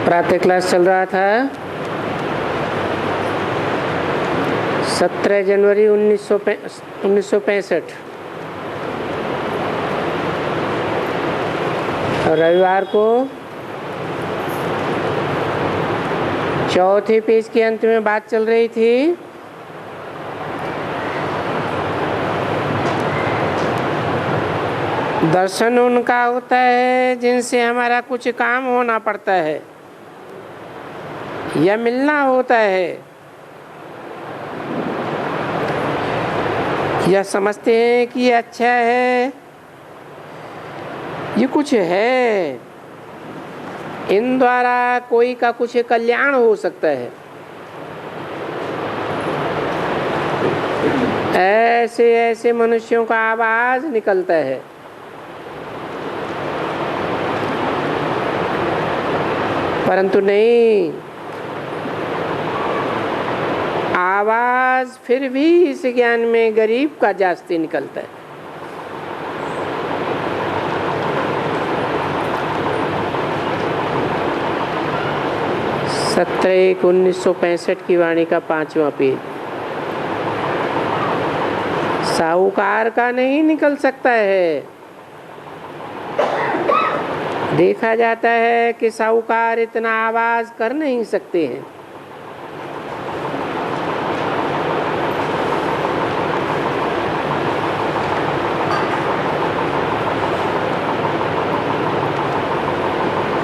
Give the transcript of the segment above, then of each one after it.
प्रातः क्लास चल रहा था 17 जनवरी 1965 और रविवार को चौथे पेज के अंत में बात चल रही थी दर्शन उनका होता है जिनसे हमारा कुछ काम होना पड़ता है या मिलना होता है या समझते हैं कि ये अच्छा है, ये कुछ है, इन द्वारा कोई का कुछ कल्याण हो सकता है। ऐसे ऐसे मनुष्यों का आवाज निकलता है। परंतु नहीं, आवाज फिर भी इस ज्ञान में गरीब का जास्ती निकलता है। सत्रह 1965 की वाणी का 5वां पेज। साहूकार का नहीं निकल सकता है। देखा जाता है कि साहूकार इतना आवाज कर नहीं सकते हैं।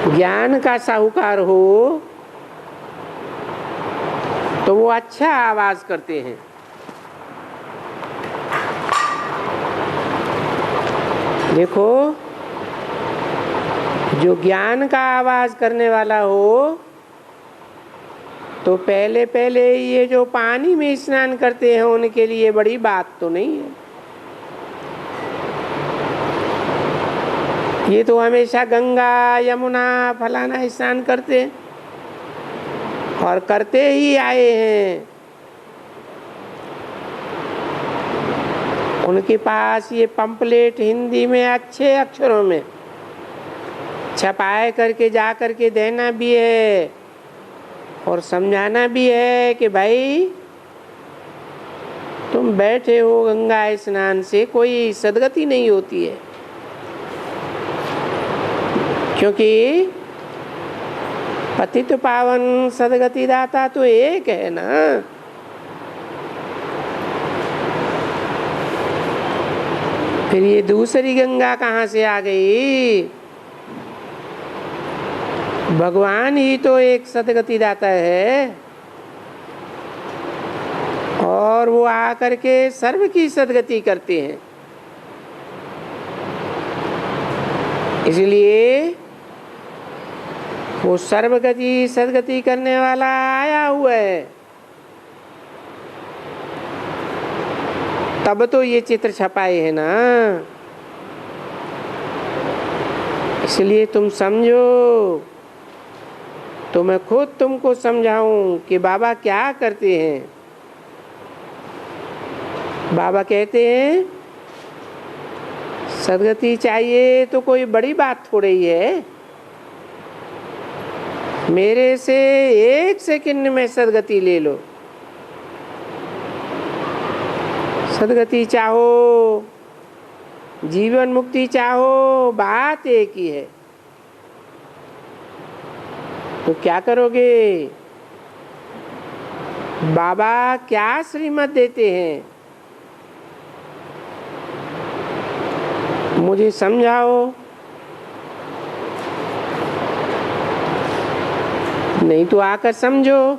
ज्ञान का साहूकार हो तो वो अच्छा आवाज करते हैं। देखो, जो ज्ञान का आवाज करने वाला हो तो पहले पहले ये जो पानी में स्नान करते हैं उनके लिए बड़ी बात तो नहीं है। ये तो हमेशा गंगा यमुना फलाना स्नान करते हैं और करते ही आए हैं। उनके पास ये पंपलेट हिंदी में अच्छे अक्षरों में छपाए करके जा करके देना भी है और समझाना भी है कि भाई तुम बैठे हो गंगा स्नान से कोई सदगति नहीं होती है, क्योंकि पतित पावन सदगति दाता तो एक है ना। फिर ये दूसरी गंगा कहाँ से आ गई? भगवान ही तो एक सदगति दाता है और वो आकर के सर्व की सदगति करते हैं। इसलिए वो सर्वगति सदगति करने वाला आया हुआ है। तब तो ये चित्र छपाए है ना। इसलिए तुम समझो, तो मैं खुद तुमको समझाऊं कि बाबा क्या करते हैं। बाबा कहते हैं सदगति चाहिए तो कोई बड़ी बात थोड़ी है। मेरे से 1 सेकंड में सदगति ले लो। सदगति चाहो, जीवन मुक्ति चाहो, बात एक ही है। तो क्या करोगे? बाबा क्या श्रीमत देते हैं मुझे समझाओ। नहीं तो आकर समझो।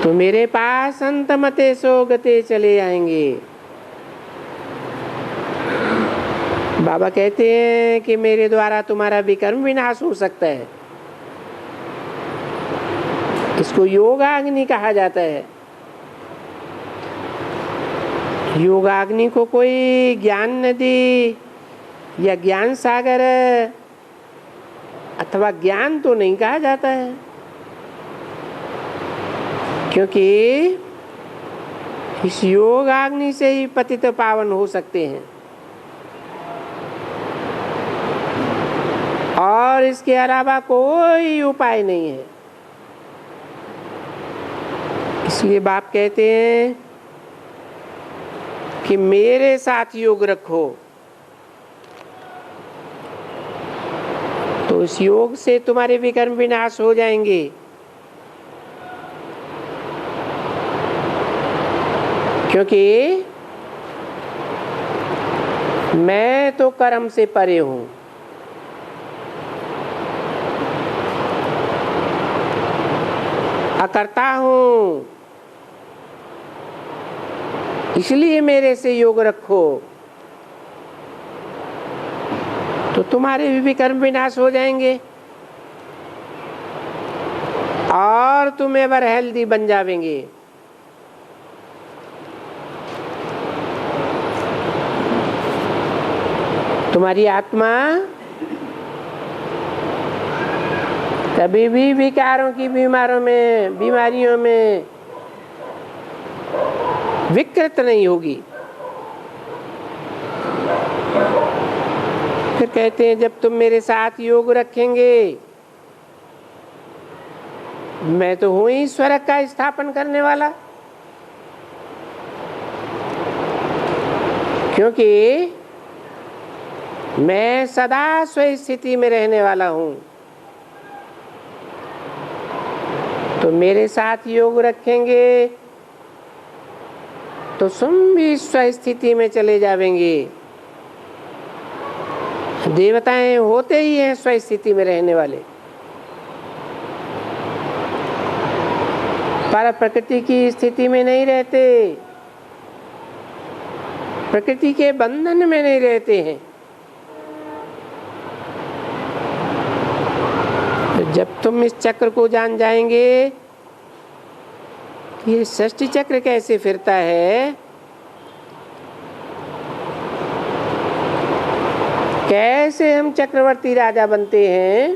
तो मेरे पास अंत मते सो गते चले आएंगे। बाबा कहते हैं कि मेरे द्वारा तुम्हारा विकर्म विनाश हो सकता है। इसको योगाग्नि कहा जाता है। योगाग्नि को कोई ज्ञान नदी या ज्ञान सागर अथवा ज्ञान तो नहीं कहा जाता है, क्योंकि इस योगाग्नि से ही पतित पावन हो सकते हैं। और इसके अलावा कोई उपाय नहीं है। इसलिए बाप कहते हैं कि मेरे साथ योग रखो, तो उस योग से तुम्हारे विकर्म विनाश हो जाएंगे। क्योंकि मैं तो कर्म से परे हूं। अकर्ता हूं, इसलिए मेरे से योग रखो, तो तुम्हारे भी विकर्म विनाश हो जाएंगे और तुम एवर हेल्दी बन जावेंगे। तुम्हारी आत्मा कभी भी विकारों की बीमारियों में विकृत नहीं होगी। फिर कहते हैं जब तुम मेरे साथ योग रखेंगे, मैं तो हूं ही स्वर्ग का स्थापन करने वाला। क्योंकि मैं सदा स्व स्थिति में रहने वाला हूं। तो मेरे साथ योग रखेंगे तो तुम भी स्व स्थिति में चले जावेंगे। देवताएं होते ही हैं स्व स्थिति में रहने वाले, पर प्रकृति की स्थिति में नहीं रहते, प्रकृति के बंधन में नहीं रहते हैं। तो जब तुम इस चक्र को जान जाएंगे कि ये सृष्टि चक्र कैसे फिरता है, कैसे हम चक्रवर्ती राजा बनते हैं,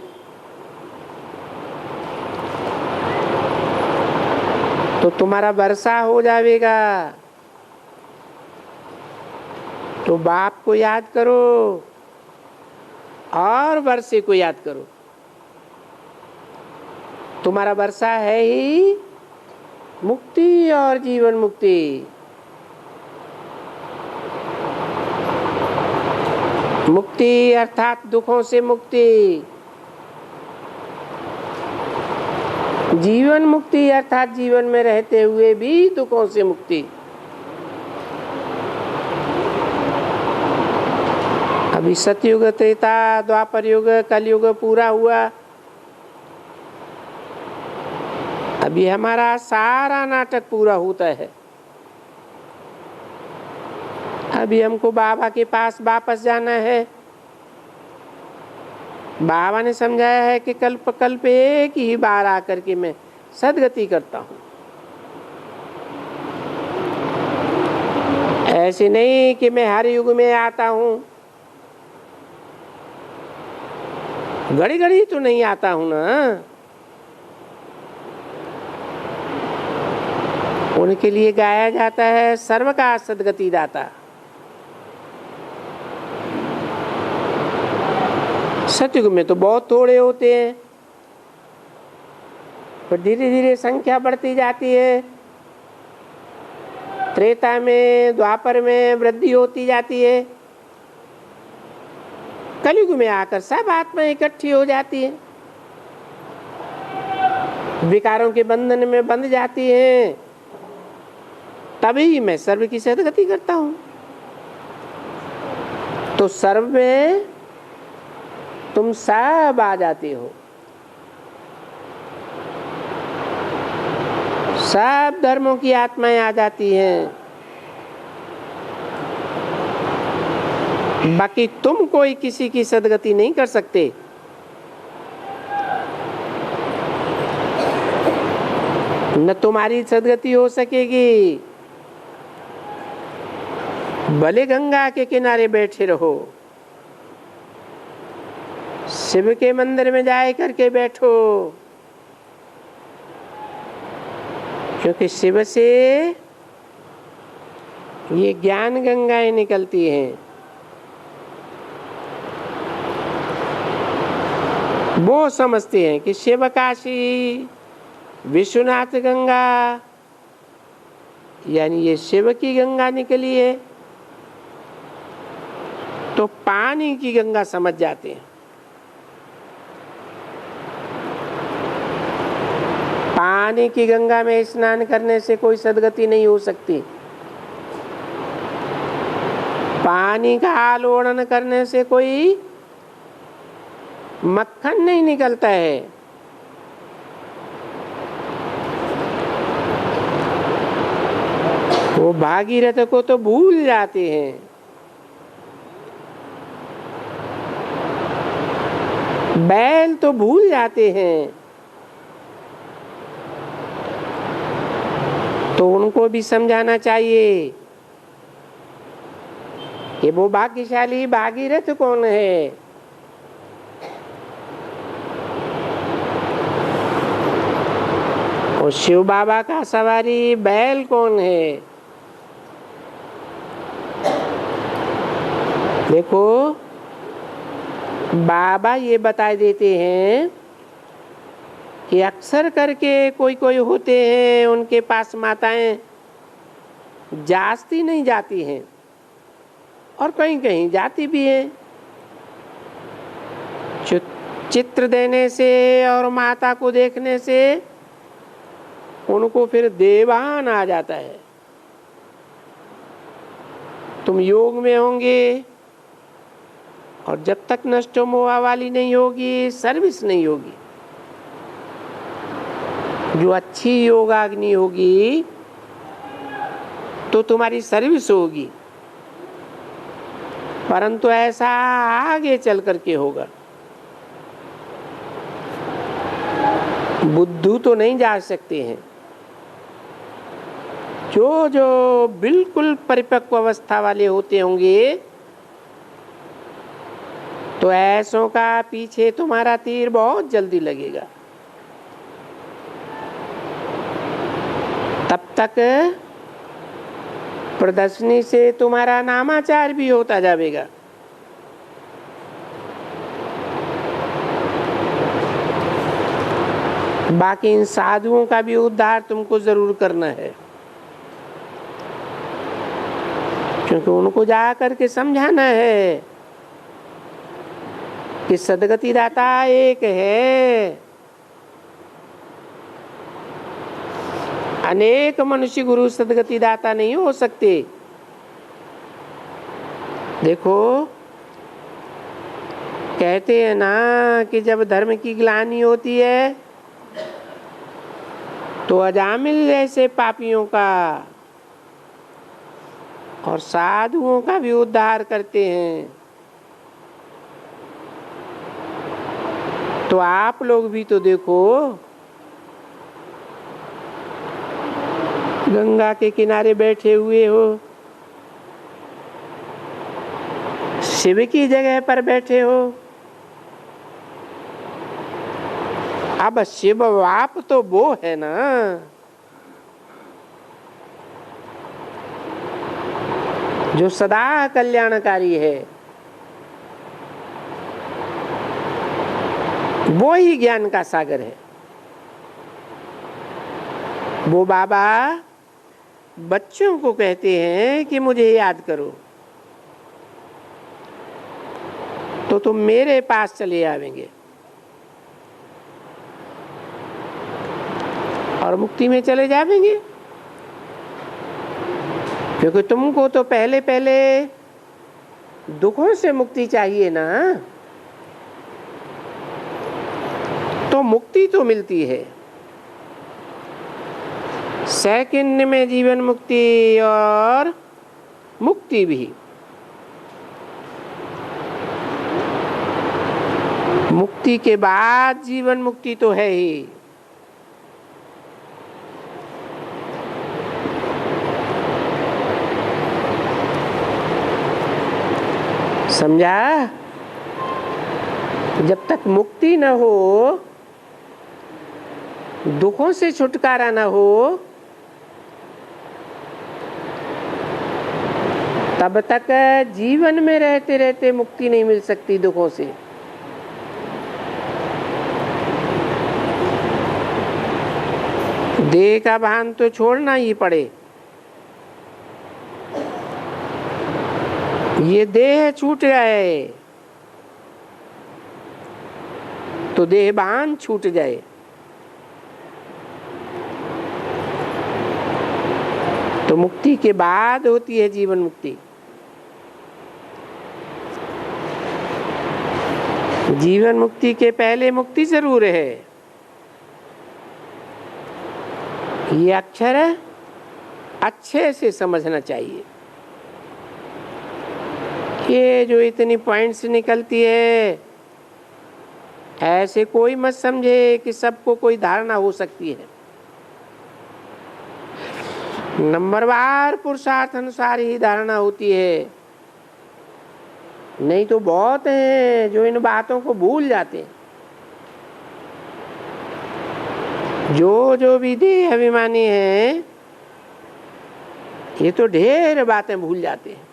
तो तुम्हारा वर्षा हो जाएगा। तो बाप को याद करो और वर्षे को याद करो। तुम्हारा वर्षा है ही मुक्ति और जीवन मुक्ति। मुक्ति अर्थात दुखों से मुक्ति, जीवन मुक्ति अर्थात जीवन में रहते हुए भी दुखों से मुक्ति। अभी सतयुग, त्रेता, द्वापर युग, कलयुग पूरा हुआ। अभी हमारा सारा नाटक पूरा होता है। अभी हमको बाबा के पास वापस जाना है। बाबा ने समझाया है कि कल्प कल्प एक ही बार आकर के मैं सदगति करता हूँ। ऐसे नहीं कि मैं हर युग में आता हूँ, घड़ी घड़ी तो नहीं आता हूँ ना। उनके लिए गाया जाता है सर्व का सदगति दाता। सतयुग में तो बहुत थोड़े होते हैं, पर धीरे धीरे संख्या बढ़ती जाती है। त्रेता में, द्वापर में वृद्धि होती जाती है। कलयुग में आकर सब आत्माएं इकट्ठी हो जाती है, विकारों के बंधन में बंध जाती हैं। तभी मैं सर्व की सदगति करता हूं। तो सर्व में तुम सब आ जाते हो, सब धर्मों की आत्माएं आ जाती हैं। बाकी तुम कोई किसी की सदगति नहीं कर सकते। न तुम्हारी सदगति हो सकेगी, भले गंगा के किनारे बैठे रहो, शिव के मंदिर में जाए करके बैठो, क्योंकि शिव से ये ज्ञान गंगाएं निकलती हैं। वो समझते हैं कि शिव काशी, विश्वनाथ गंगा, यानी ये शिव की गंगा निकली है, तो पानी की गंगा समझ जाते हैं। पानी की गंगा में स्नान करने से कोई सदगति नहीं हो सकती। पानी का आलोड़न करने से कोई मक्खन नहीं निकलता है। वो भागीरथ को तो भूल जाते हैं। बैल तो भूल जाते हैं, तो उनको भी समझाना चाहिए कि वो भाग्यशाली भागीरथ कौन है। और शिव बाबा का सवारी बैल कौन है। देखो, बाबा ये बता देते हैं कि अक्सर करके कोई कोई होते हैं, उनके पास माताएं जाती नहीं जाती हैं, और कहीं कहीं जाती भी हैं। चित्र देने से और माता को देखने से उनको फिर देवान आ जाता है। तुम योग में होंगे, और जब तक नष्टो मोहा वाली नहीं होगी, सर्विस नहीं होगी। जो अच्छी योगाग्नि होगी तो तुम्हारी सर्विस होगी, परंतु ऐसा आगे चल करके होगा। बुद्धू तो नहीं जा सकते हैं। जो जो बिल्कुल परिपक्व अवस्था वाले होते होंगे, तो ऐसों का पीछे तुम्हारा तीर बहुत जल्दी लगेगा। तब तक प्रदर्शनी से तुम्हारा नामाचार भी होता जाएगा। बाकी इन साधुओं का भी उद्धार तुमको जरूर करना है, क्योंकि उनको जा करके समझाना है कि सदगति दाता एक है। अनेक मनुष्य गुरु सदगति दाता नहीं हो सकते। देखो, कहते हैं ना कि जब धर्म की ग्लानि होती है तो अजामिल जैसे पापियों का और साधुओं का भी उद्धार करते हैं। तो आप लोग भी तो देखो, गंगा के किनारे बैठे हुए हो, शिव की जगह पर बैठे हो। अब शिव बाप तो वो है ना, जो सदा कल्याणकारी है। वो ही ज्ञान का सागर है। वो बाबा बच्चों को कहते हैं कि मुझे याद करो, तो तुम मेरे पास चले आवेंगे और मुक्ति में चले जाएंगे। क्योंकि तुमको तो पहले पहले दुखों से मुक्ति चाहिए ना, तो मुक्ति तो मिलती है। सेकंड में जीवन मुक्ति और मुक्ति भी। मुक्ति के बाद जीवन मुक्ति तो है ही। समझा? जब तक मुक्ति न हो, दुखों से छुटकारा न हो, तब तक जीवन में रहते रहते मुक्ति नहीं मिल सकती दुखों से। देह का भान तो छोड़ना ही पड़े। ये देह छूट गए तो देह भान छूट जाए। तो मुक्ति के बाद होती है जीवन मुक्ति। जीवन मुक्ति के पहले मुक्ति जरूर है। ये अक्षर अच्छे से समझना चाहिए। ये जो इतनी पॉइंट्स निकलती है, ऐसे कोई मत समझे कि सबको कोई धारणा हो सकती है। नंबरवार पुरुषार्थ अनुसार ही धारणा होती है। नहीं तो बहुत हैं जो इन बातों को भूल जाते हैं। जो भी देह अभिमानी हैं, ये तो ढेर बातें भूल जाते हैं।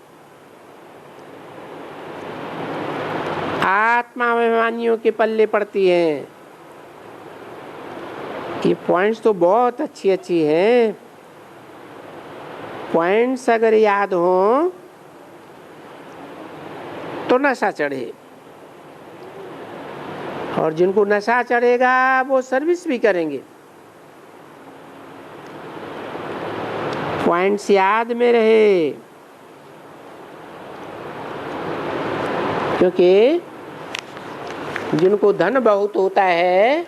आत्मा अभिमानियों के पल्ले पड़ती हैं। ये पॉइंट्स तो बहुत अच्छी अच्छी हैं। पॉइंट्स अगर याद हो तो नशा चढ़े, और जिनको नशा चढ़ेगा वो सर्विस भी करेंगे। पॉइंट्स याद में रहे, क्योंकि जिनको धन बहुत होता है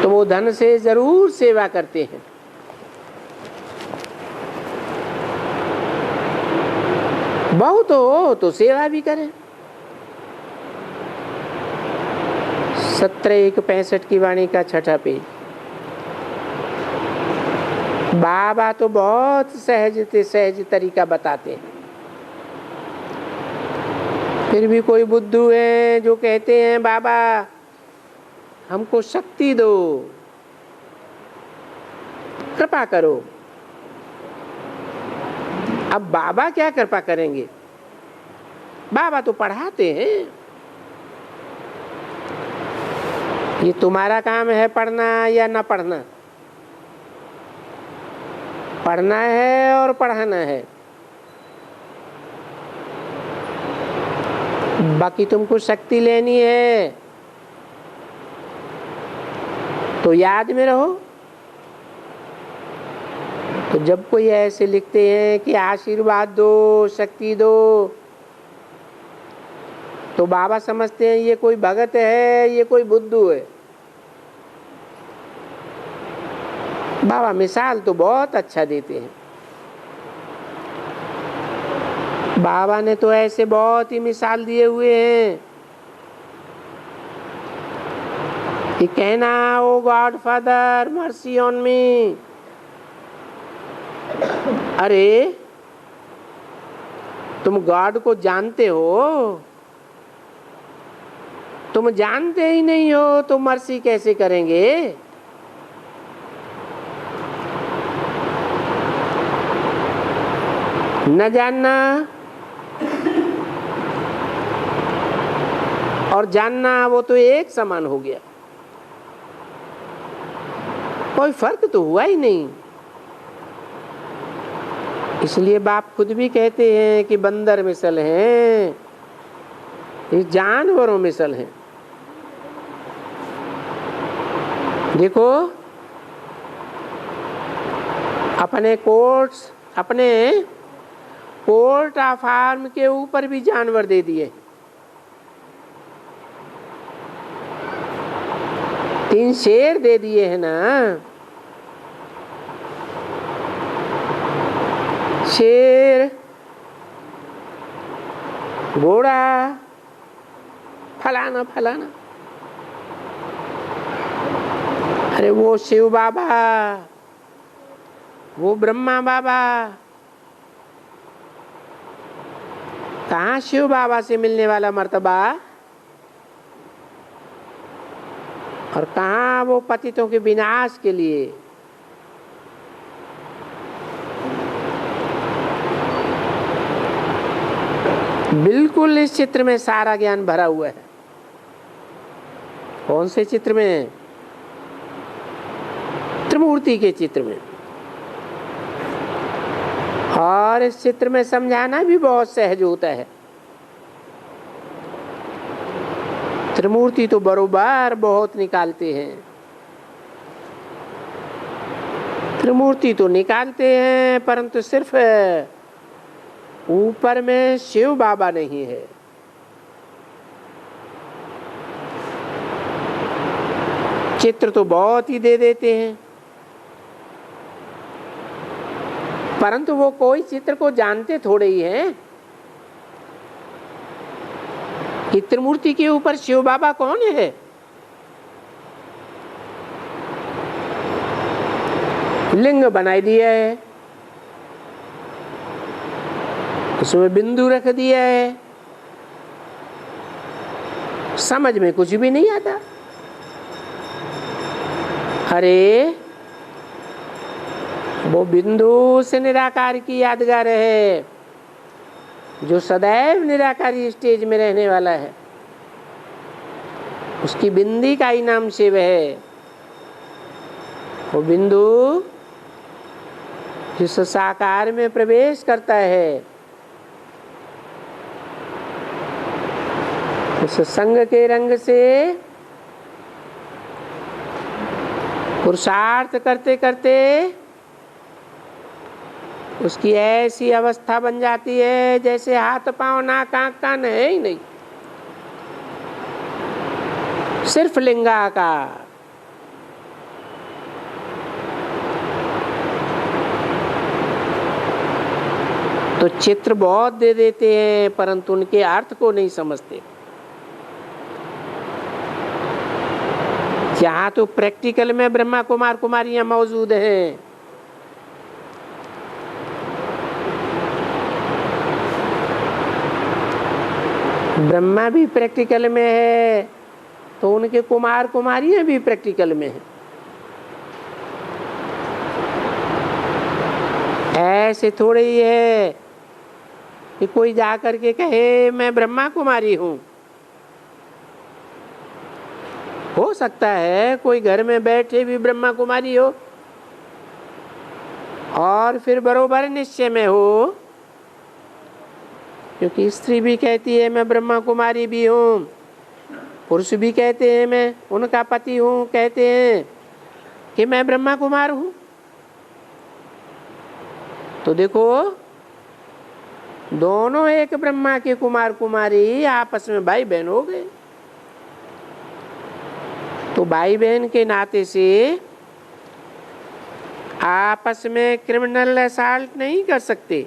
तो वो धन से जरूर सेवा करते हैं। बहुत हो तो सेवा भी करें। 17:165 की वाणी का 6ठा पेज। बाबा तो बहुत सहज तरीका बताते हैं। फिर भी कोई बुद्धू है जो कहते हैं बाबा हमको शक्ति दो, कृपा करो। अब बाबा क्या कृपा करेंगे? बाबा तो पढ़ाते हैं। ये तुम्हारा काम है पढ़ना या ना पढ़ना। पढ़ना है और पढ़ाना है। बाकी तुमको शक्ति लेनी है तो याद में रहो। तो जब कोई ऐसे लिखते हैं कि आशीर्वाद दो, शक्ति दो, तो बाबा समझते हैं ये कोई भगत है, ये कोई बुद्धू है। बाबा मिसाल तो बहुत अच्छा देते हैं। बाबा ने तो ऐसे बहुत ही मिसाल दिए हुए हैं कि कहना oh god father mercy on me. अरे तुम गॉड को जानते हो? तुम जानते ही नहीं हो तो मर्सी कैसे करेंगे? न जानना और जानना वो तो एक समान हो गया। कोई फर्क तो हुआ ही नहीं। इसलिए बाप खुद भी कहते हैं कि बंदर मिसल हैं, ये जानवरों मिसल हैं। देखो अपने कोर्ट ऑफ आर्म के ऊपर भी जानवर दे दिए। 3 शेर दे दिए हैं ना। शेर, घोड़ा, फलाना फलाना। अरे वो शिव बाबा, वो ब्रह्मा बाबा, कहाँ शिव बाबा से मिलने वाला मर्तबा और कहाँ वो पतितों के विनाश के लिए। बिल्कुल इस चित्र में सारा ज्ञान भरा हुआ है। कौन से चित्र में? त्रिमूर्ति के चित्र में। और इस चित्र में समझाना भी बहुत सहज होता है। त्रिमूर्ति तो बरोबर बहुत निकालते हैं, त्रिमूर्ति तो निकालते हैं, परंतु सिर्फ ऊपर में शिव बाबा नहीं है। चित्र तो बहुत ही दे देते हैं, परंतु वो कोई चित्र को जानते थोड़े ही हैं कि त्रिमूर्ति के ऊपर शिव बाबा कौन है। लिंग बनाई दिया है, उसमें बिंदु रख दिया है, समझ में कुछ भी नहीं आता। अरे वो बिंदु से निराकार की यादगार है, जो सदैव निराकारी स्टेज में रहने वाला है, उसकी बिंदी का ही नाम शिव है। वो बिंदु जिस साकार में प्रवेश करता है, उस संग के रंग से पुरुषार्थ करते करते उसकी ऐसी अवस्था बन जाती है जैसे हाथ पांव नाक आंख कान है ही नहीं, सिर्फ लिंगाकार। तो चित्र बहुत दे देते हैं, परंतु उनके अर्थ को नहीं समझते। जहाँ तो प्रैक्टिकल में ब्रह्मा कुमार कुमारियां मौजूद हैं, ब्रह्मा भी प्रैक्टिकल में है, तो उनके कुमार कुमारियां भी प्रैक्टिकल में हैं। ऐसे थोड़े ही है कि कोई जाकर के कहे मैं ब्रह्मा कुमारी हूं। हो सकता है कोई घर में बैठे भी ब्रह्मा कुमारी हो और फिर बरोबर निश्चय में हो, क्योंकि स्त्री भी कहती है मैं ब्रह्मा कुमारी भी हूँ, पुरुष भी कहते हैं मैं उनका पति हूँ, कहते हैं कि मैं ब्रह्मा कुमार हूँ। तो देखो दोनों एक ब्रह्मा के कुमार कुमारी आपस में भाई बहन हो गए। तो भाई बहन के नाते से आपस में क्रिमिनल असॉल्ट नहीं कर सकते।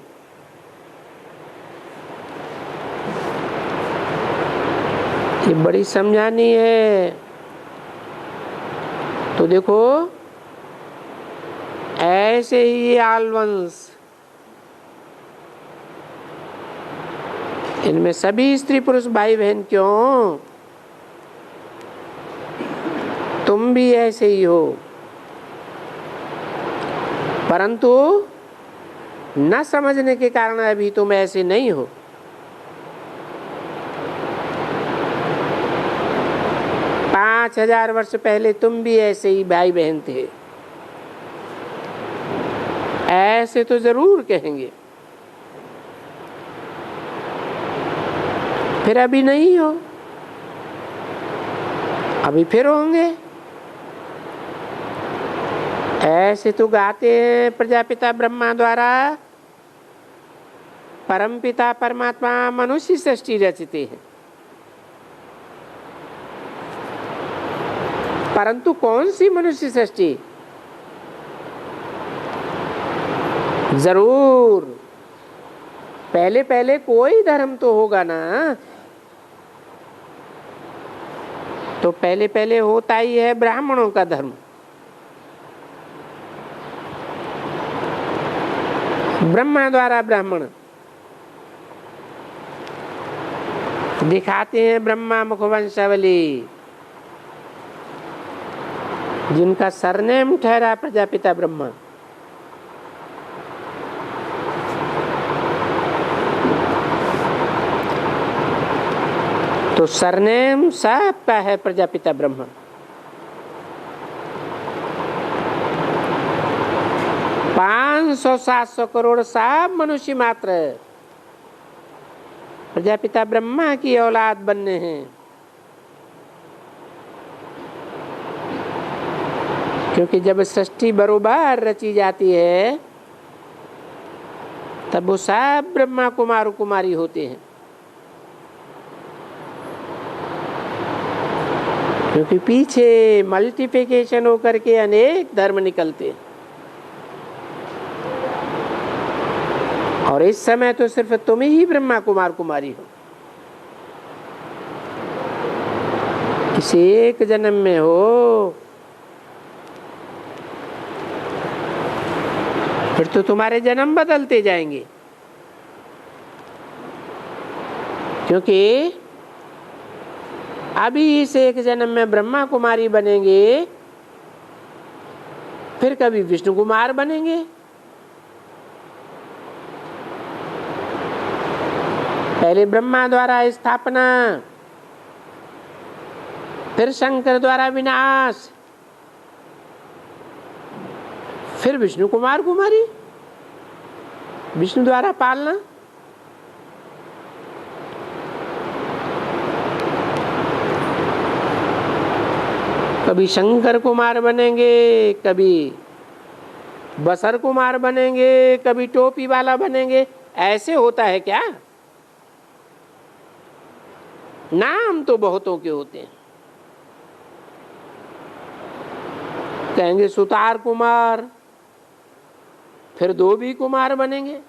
ये बड़ी समझानी है। तो देखो ऐसे ही आलवंश, इनमें सभी स्त्री पुरुष भाई बहन क्यों, तुम भी ऐसे ही हो, परंतु न समझने के कारण अभी तुम ऐसे नहीं हो। पांच 5000 वर्ष पहले तुम भी ऐसे ही भाई बहन थे, ऐसे तो जरूर कहेंगे, फिर अभी नहीं हो, अभी फिर होंगे। ऐसे तो गाते हैं प्रजापिता ब्रह्मा द्वारा परमपिता परमात्मा मनुष्य सृष्टि रचते हैं, परंतु कौन सी मनुष्य सृष्टि? जरूर पहले पहले कोई धर्म तो होगा ना, तो पहले पहले होता ही है ब्राह्मणों का धर्म। ब्रह्मा द्वारा ब्राह्मण दिखाते हैं ब्रह्मा मुखवंशावली, जिनका सरनेम ठहरा प्रजापिता ब्रह्मा। तो सरनेम सबका है प्रजापिता ब्रह्मा। पांच 500-700 करोड़ सब मनुष्य मात्र प्रजापिता ब्रह्मा की औलाद बनने हैं। क्योंकि जब सृष्टि बरोबर रची जाती है तब वो सब ब्रह्मा कुमार कुमारी होते हैं। क्योंकि पीछे मल्टीप्लिकेशन होकर के अनेक धर्म निकलते हैं और इस समय तो सिर्फ तुम ही ब्रह्मा कुमार कुमारी हो। इस एक जन्म में हो, फिर तो तुम्हारे जन्म बदलते जाएंगे। क्योंकि अभी इस एक जन्म में ब्रह्मा कुमारी बनेंगे, फिर कभी विष्णु कुमार बनेंगे, पहले ब्रह्मा द्वारा स्थापना, फिर शंकर द्वारा विनाश, फिर विष्णु कुमार कुमारी, विष्णु द्वारा पालना। कभी शंकर कुमार बनेंगे, कभी बसर कुमार बनेंगे, कभी टोपी वाला बनेंगे। ऐसे होता है क्या? नाम तो बहुतों के होते हैं। कहेंगे सुतार कुमार, फिर धोबी कुमार बनेंगे।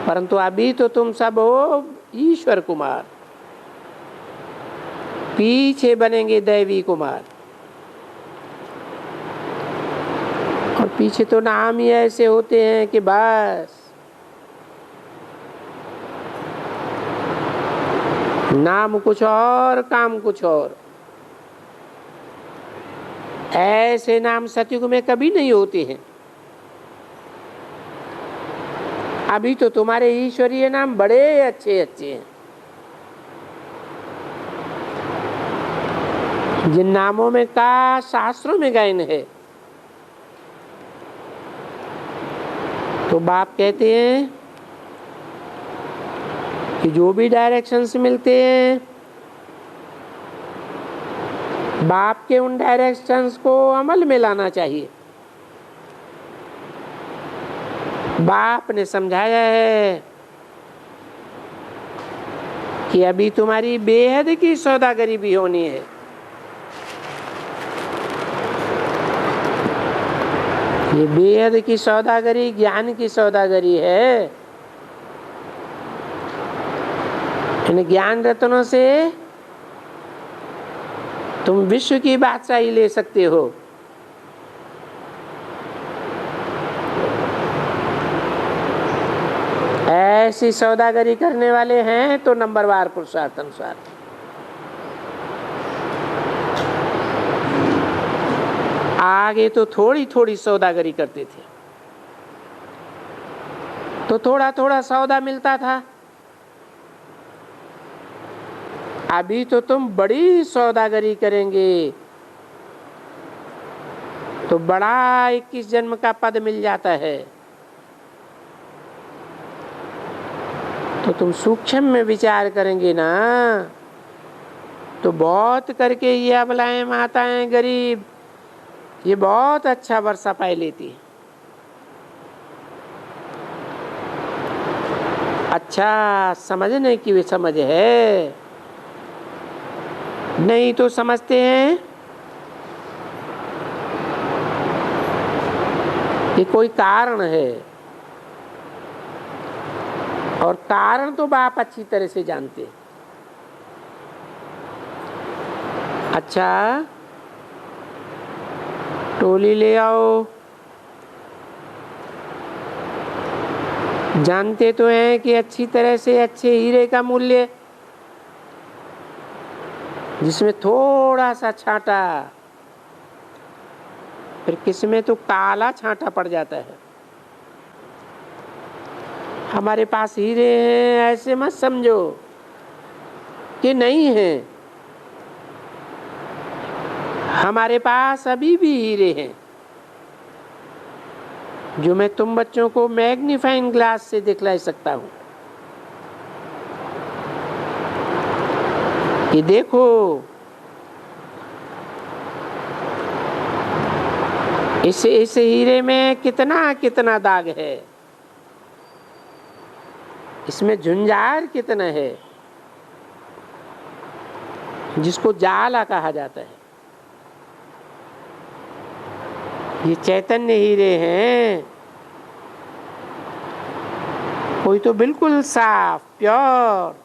परंतु अभी तो तुम सब हो ईश्वर कुमार, पीछे बनेंगे दैवी कुमार। और पीछे तो नाम ही ऐसे होते हैं कि बस नाम कुछ और काम कुछ और। ऐसे नाम सतयुग में कभी नहीं होते हैं। अभी तो तुम्हारे ईश्वरीय नाम बड़े अच्छे अच्छे हैं। जिन नामों में का शास्त्रों में गायन है। तो बाप कहते हैं कि जो भी डायरेक्शंस मिलते हैं, बाप के उन डायरेक्शंस को अमल में लाना चाहिए। बाप ने समझाया है कि अभी तुम्हारी बेहद की सौदागरी भी होनी है। ये बेहद की सौदागरी ज्ञान की सौदागरी है। इन ज्ञान रत्नों से तुम विश्व की बादशाही ले सकते हो। ऐसी सौदागरी करने वाले हैं तो नंबरवार पुरुषार्थ अनुसार। आगे तो थोड़ी थोड़ी सौदागरी करते थे, तो थोड़ा थोड़ा सौदा मिलता था। अभी तो तुम बड़ी सौदागरी करेंगे तो बड़ा 21 जन्म का पद मिल जाता है। तो तुम सूक्ष्म में विचार करेंगे ना, तो बहुत करके ये अबलाएं माताएं गरीब ये बहुत अच्छा वर्षा पाई लेती है। अच्छा समझने की भी समझ है, नहीं तो समझते हैं कि कोई कारण है, और कारण तो बाप अच्छी तरह से जानते हैं। अच्छा टोली ले आओ, जानते तो हैं कि अच्छी तरह से अच्छे हीरे का मूल्य, जिसमें थोड़ा सा छांटा, फिर किसमें तो काला छांटा पड़ जाता है। हमारे पास हीरे हैं ऐसे मत समझो कि नहीं है। हमारे पास अभी भी हीरे हैं जो मैं तुम बच्चों को मैग्नीफाइंग ग्लास से दिखला सकता हूं कि देखो इस हीरे में कितना कितना दाग है, इसमें झुंझार कितना है, जिसको जाला कहा जाता है। ये चैतन्य हीरे हैं, कोई तो बिल्कुल साफ प्योर,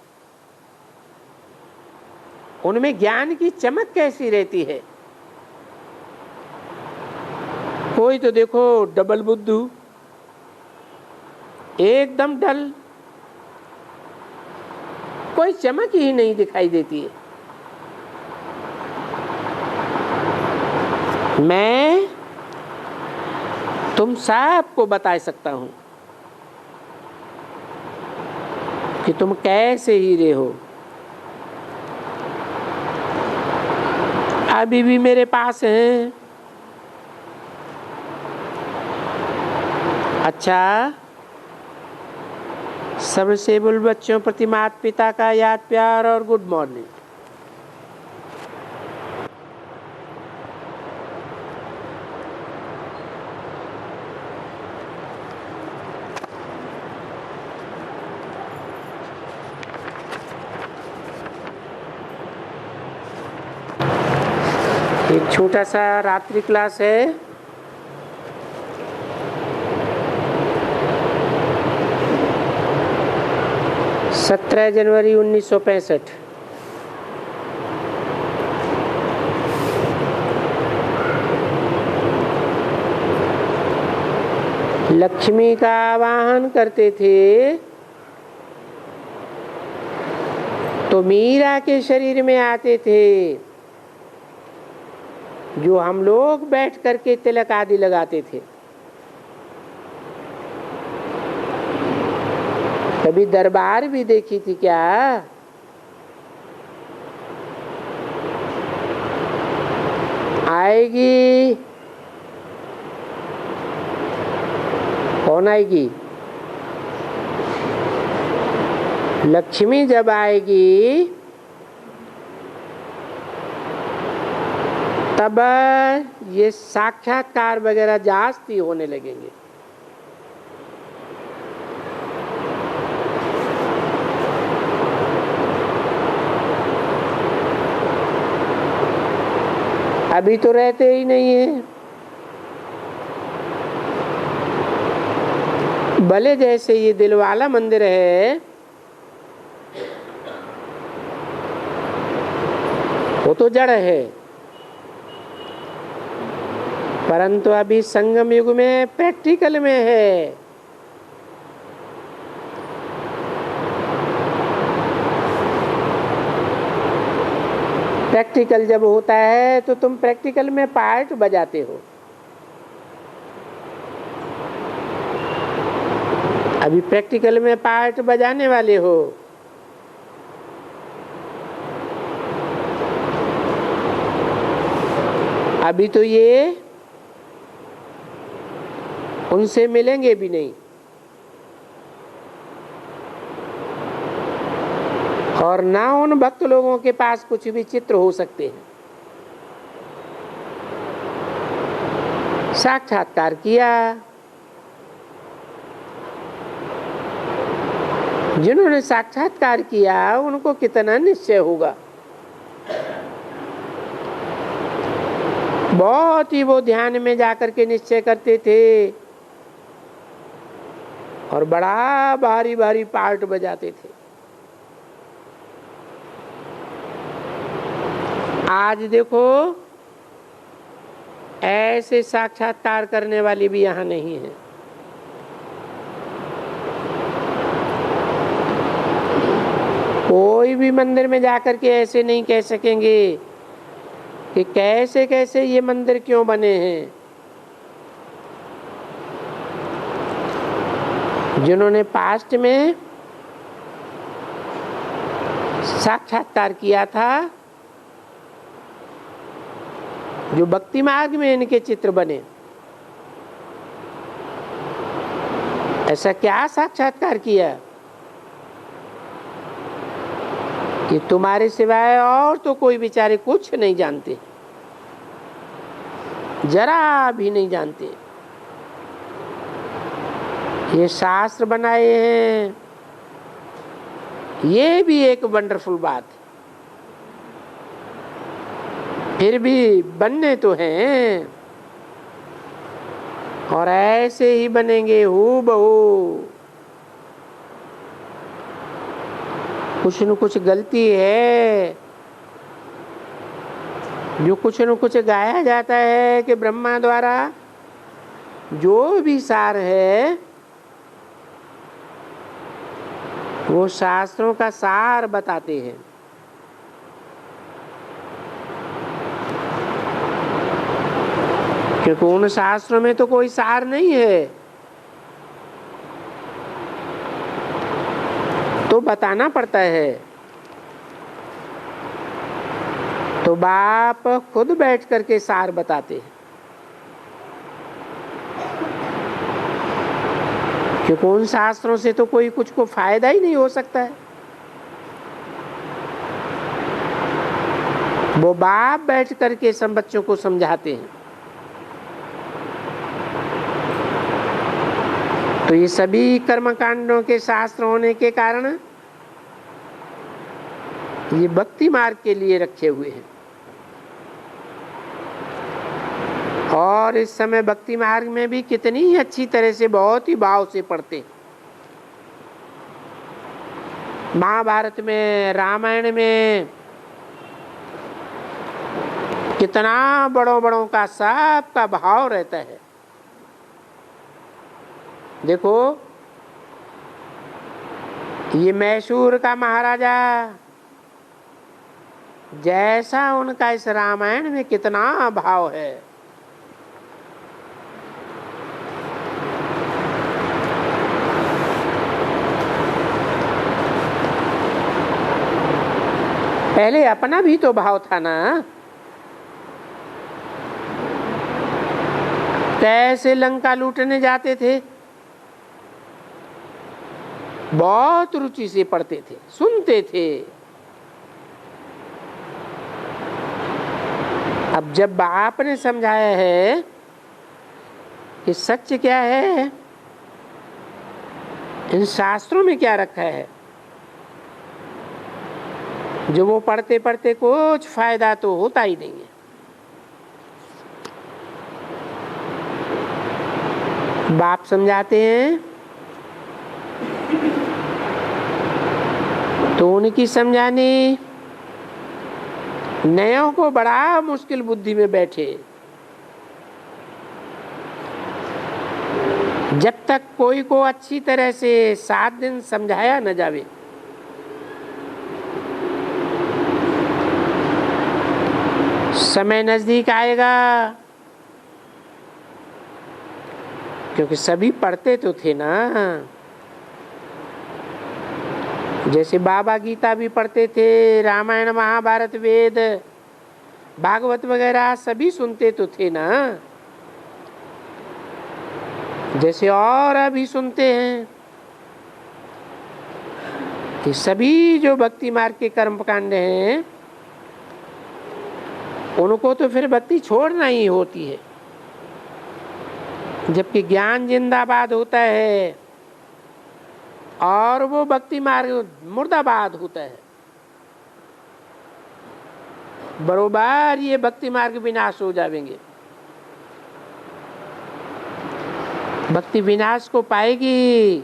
उनमें ज्ञान की चमक कैसी रहती है। कोई तो देखो डबल बुद्धू, एकदम डल, कोई चमक ही नहीं दिखाई देती है। मैं तुम सबको बता सकता हूं कि तुम कैसे हीरे हो। अभी भी मेरे पास हैं। अच्छा, सबसे बुल बच्चों प्रति माता पिता का याद प्यार और गुड मॉर्निंग। एक छोटा सा रात्रि क्लास है। सत्रह जनवरी 1965। लक्ष्मी का आवाहन करते थे तो मीरा के शरीर में आते थे, जो हम लोग बैठ करके तिलक आदि लगाते थे। कभी दरबार भी देखी थी क्या? आएगी। कौन आएगी? लक्ष्मी जब आएगी तब ये साक्षात्कार वगैरह जास्ती होने लगेंगे। अभी तो रहते ही नहीं है। भले जैसे ये दिलवाला मंदिर है वो तो जड़ है, परंतु अभी संगम युग में प्रैक्टिकल में है। प्रैक्टिकल जब होता है तो तुम प्रैक्टिकल में पार्ट बजाते हो। अभी प्रैक्टिकल में पार्ट बजाने वाले हो। अभी तो ये उनसे मिलेंगे भी नहीं और ना उन भक्त लोगों के पास कुछ भी चित्र हो सकते हैं। साक्षात्कार किया, जिन्होंने साक्षात्कार किया उनको कितना निश्चय होगा। बहुत ही वो ध्यान में जाकर के निश्चय करते थे और बड़ा भारी भारी पार्ट बजाते थे। आज देखो ऐसे साक्षात्कार करने वाली भी यहाँ नहीं है। कोई भी मंदिर में जाकर के ऐसे नहीं कह सकेंगे कि कैसे कैसे ये मंदिर क्यों बने हैं। जिन्होंने पास्ट में साक्षात्कार किया था, जो भक्ति मार्ग में इनके चित्र बने, ऐसा क्या साक्षात्कार किया कि तुम्हारे सिवाय और तो कोई बेचारे कुछ नहीं जानते, जरा भी नहीं जानते। ये शास्त्र बनाए हैं, ये भी एक वंडरफुल बात है। फिर भी बनने तो हैं और ऐसे ही बनेंगे हूबहू। कुछ न कुछ गलती है, जो कुछ न कुछ गाया जाता है कि ब्रह्मा द्वारा जो भी सार है वो शास्त्रों का सार बताते हैं। क्योंकि उन शास्त्रों में तो कोई सार नहीं है, तो बताना पड़ता है। तो बाप खुद बैठ करके सार बताते हैं, क्योंकि उन शास्त्रों से तो कोई कुछ को फायदा ही नहीं हो सकता है। वो बाप बैठ करके सब बच्चों को समझाते हैं। तो ये सभी कर्मकांडों के शास्त्र होने के कारण ये भक्ति मार्ग के लिए रखे हुए हैं। और इस समय भक्ति मार्ग में भी कितनी अच्छी तरह से, बहुत ही भाव से पढ़ते। महाभारत में, रामायण में कितना बड़ों बड़ों का सबका भाव रहता है। देखो, ये मैसूर का महाराजा, जैसा उनका इस रामायण में कितना भाव है। पहले अपना भी तो भाव था ना। कैसे लंका लूटने जाते थे, बहुत रुचि से पढ़ते थे, सुनते थे। अब जब बाप ने समझाया है कि सच क्या है, इन शास्त्रों में क्या रखा है, जो वो पढ़ते पढ़ते कुछ फायदा तो होता ही नहीं है। बाप समझाते हैं तो उनकी समझानी नयों को बड़ा मुश्किल बुद्धि में बैठे। जब तक कोई को अच्छी तरह से 7 दिन समझाया न जावे, समय नजदीक आएगा। क्योंकि सभी पढ़ते तो थे ना, जैसे बाबा गीता भी पढ़ते थे, रामायण महाभारत वेद भागवत वगैरह सभी सुनते तो थे ना, जैसे और अभी सुनते हैं। कि सभी जो भक्ति मार्ग के कर्मकांड हैं उनको तो फिर भक्ति छोड़ना ही होती है, जबकि ज्ञान जिंदाबाद होता है और वो भक्ति मार्ग मुर्दाबाद होता है। बरोबर ये भक्ति मार्ग विनाश हो जाएंगे। भक्ति विनाश को पाएगी,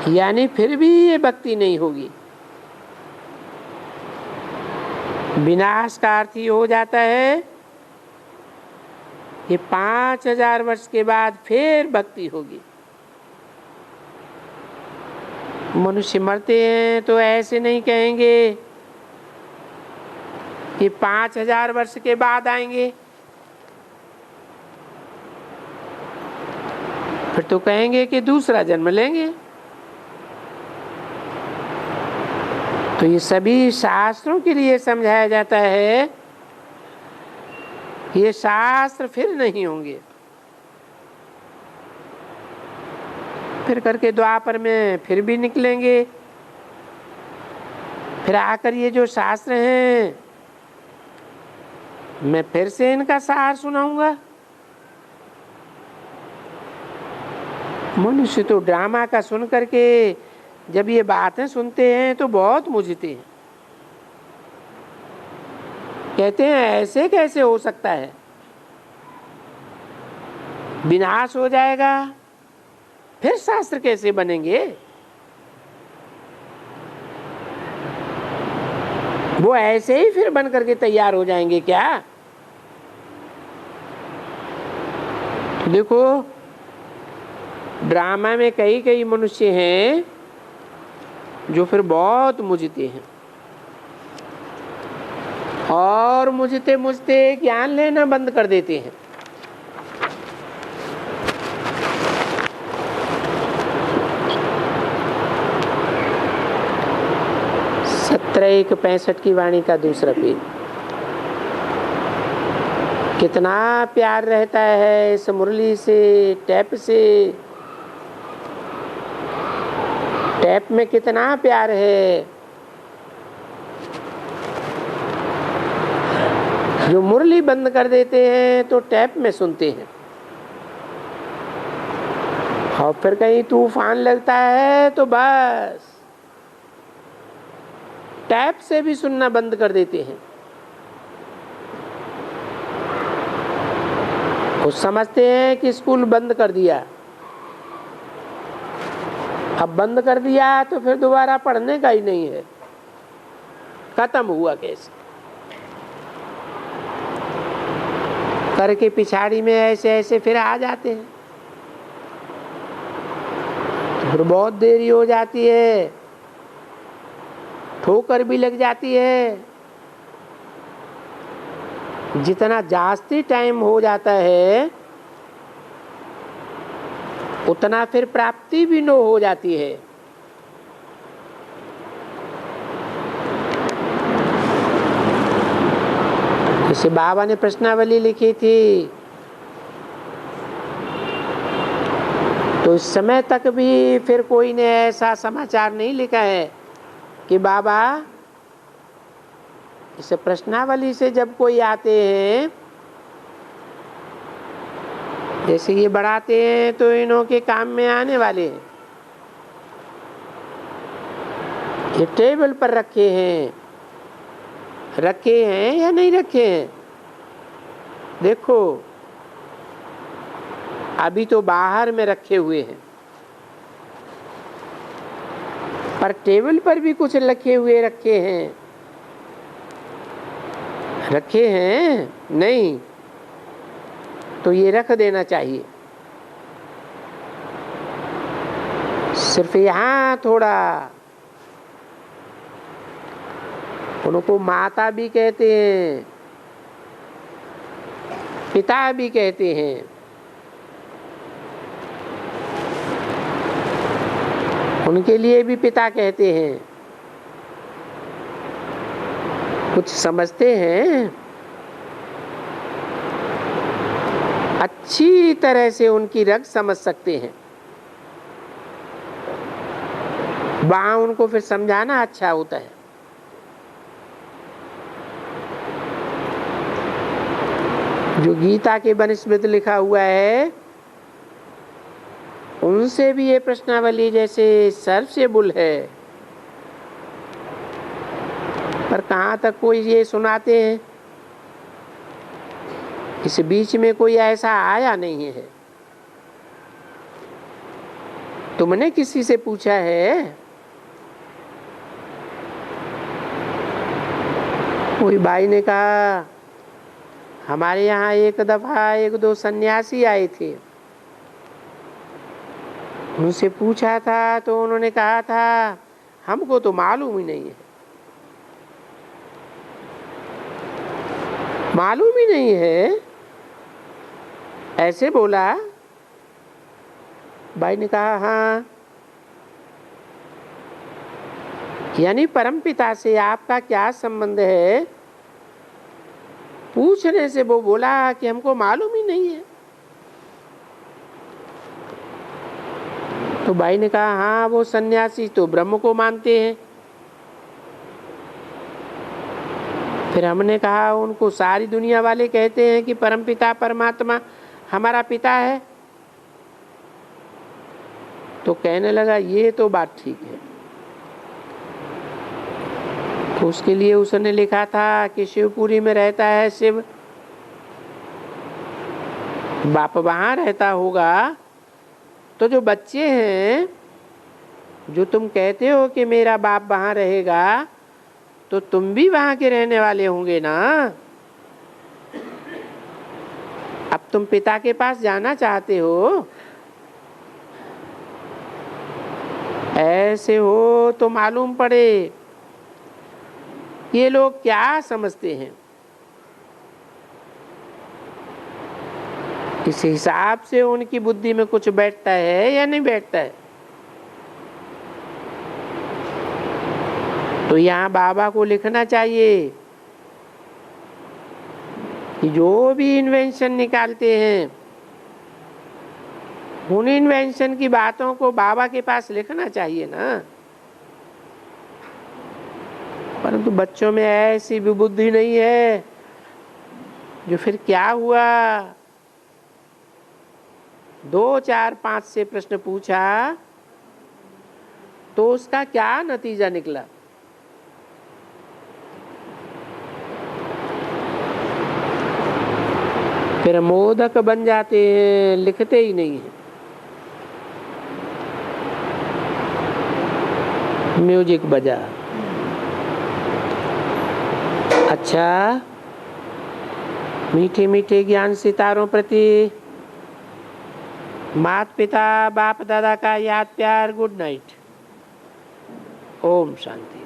यानी फिर भी ये भक्ति नहीं होगी। विनाश का अर्थ ये हो जाता है कि 5000 वर्ष के बाद फिर भक्ति होगी। मनुष्य मरते हैं तो ऐसे नहीं कहेंगे कि 5000 वर्ष के बाद आएंगे। फिर तो कहेंगे कि दूसरा जन्म लेंगे। तो ये सभी शास्त्रों के लिए समझाया जाता है, ये शास्त्र फिर नहीं होंगे। फिर करके द्वापर में फिर भी निकलेंगे, फिर आकर ये जो शास्त्र हैं मैं फिर से इनका सार सुनाऊंगा। मनुष्य तो ड्रामा का सुन करके जब ये बातें सुनते हैं तो बहुत मुझते हैं, कहते हैं ऐसे कैसे हो सकता है, विनाश हो जाएगा, फिर शास्त्र कैसे बनेंगे। वो ऐसे ही फिर बन करके तैयार हो जाएंगे क्या। देखो ड्रामा में कई कई मनुष्य हैं जो फिर बहुत मुझते हैं और मुझते मुझते ज्ञान लेना बंद कर देते हैं। एक 65 की वाणी का दूसरा पेज। कितना प्यार रहता है इस मुरली से, टैप से, टैप में कितना प्यार है। जो मुरली बंद कर देते हैं तो टैप में सुनते हैं, और फिर कहीं तूफान लगता है तो बस टैप से भी सुनना बंद कर देते हैं। वो समझते हैं कि स्कूल बंद कर दिया, अब बंद कर दिया तो फिर दोबारा पढ़ने का ही नहीं है, खत्म हुआ कैसे। करके पिछाड़ी में ऐसे ऐसे फिर आ जाते हैं, तो फिर बहुत देरी हो जाती है, ठोकर भी लग जाती है। जितना जास्ती टाइम हो जाता है उतना फिर प्राप्ति भी नो हो जाती है। जैसे बाबा ने प्रश्नावली लिखी थी तो इस समय तक भी फिर कोई ने ऐसा समाचार नहीं लिखा है कि बाबा इस प्रश्नावली से जब कोई आते हैं, जैसे ये बढ़ाते हैं तो इन्हों के काम में आने वाले हैं, ये टेबल पर रखे हैं या नहीं रखे हैं। देखो अभी तो बाहर में रखे हुए हैं, पर टेबल पर भी कुछ रखे हैं नहीं, तो ये रख देना चाहिए। सिर्फ यहाँ थोड़ा, उनको माता भी कहते हैं, पिता भी कहते हैं। उनके लिए भी पिता कहते हैं। कुछ समझते हैं, अच्छी तरह से उनकी रग समझ सकते हैं। वहाँ उनको फिर समझाना अच्छा होता है। जो गीता के बनिस्बत लिखा हुआ है उनसे भी ये प्रश्नावली जैसे सर्वसेबुल है, पर कहाँ तक कोई ये सुनाते हैं। इस बीच में कोई ऐसा आया नहीं है। तुमने किसी से पूछा है? कोई भाई ने कहा हमारे यहाँ एक दफा 1-2 सन्यासी आए थे, उनसे पूछा था तो उन्होंने कहा था हमको तो मालूम ही नहीं है। मालूम ही नहीं है ऐसे बोला। भाई ने कहा हाँ, यानी परमपिता से आपका क्या संबंध है? पूछने से वो बोला कि हमको मालूम ही नहीं है। तो भाई ने कहा हाँ, वो सन्यासी तो ब्रह्म को मानते हैं। फिर हमने कहा उनको सारी दुनिया वाले कहते हैं कि परमपिता परमात्मा हमारा पिता है। तो कहने लगा ये तो बात ठीक है। तो उसके लिए उसने लिखा था कि शिवपुरी में रहता है शिव, बाप वहां रहता होगा, तो जो बच्चे हैं, जो तुम कहते हो कि मेरा बाप वहां रहेगा, तो तुम भी वहां के रहने वाले होंगे ना। अब तुम पिता के पास जाना चाहते हो, ऐसे हो तो मालूम पड़े ये लोग क्या समझते हैं। इस हिसाब से उनकी बुद्धि में कुछ बैठता है या नहीं बैठता है। तो यहाँ बाबा को लिखना चाहिए कि जो भी इन्वेंशन निकालते हैं, उन इन्वेंशन की बातों को बाबा के पास लिखना चाहिए ना। परंतु बच्चों में ऐसी भी बुद्धि नहीं है। जो फिर क्या हुआ, 2, 4, 5 से प्रश्न पूछा तो उसका क्या नतीजा निकला। फिर मोदक बन जाते हैं, लिखते ही नहीं है। म्यूजिक बजा। अच्छा, मीठे मीठे ज्ञान सितारों प्रति माता पिता बाप दादा का याद प्यार। Good night. ओम शांति।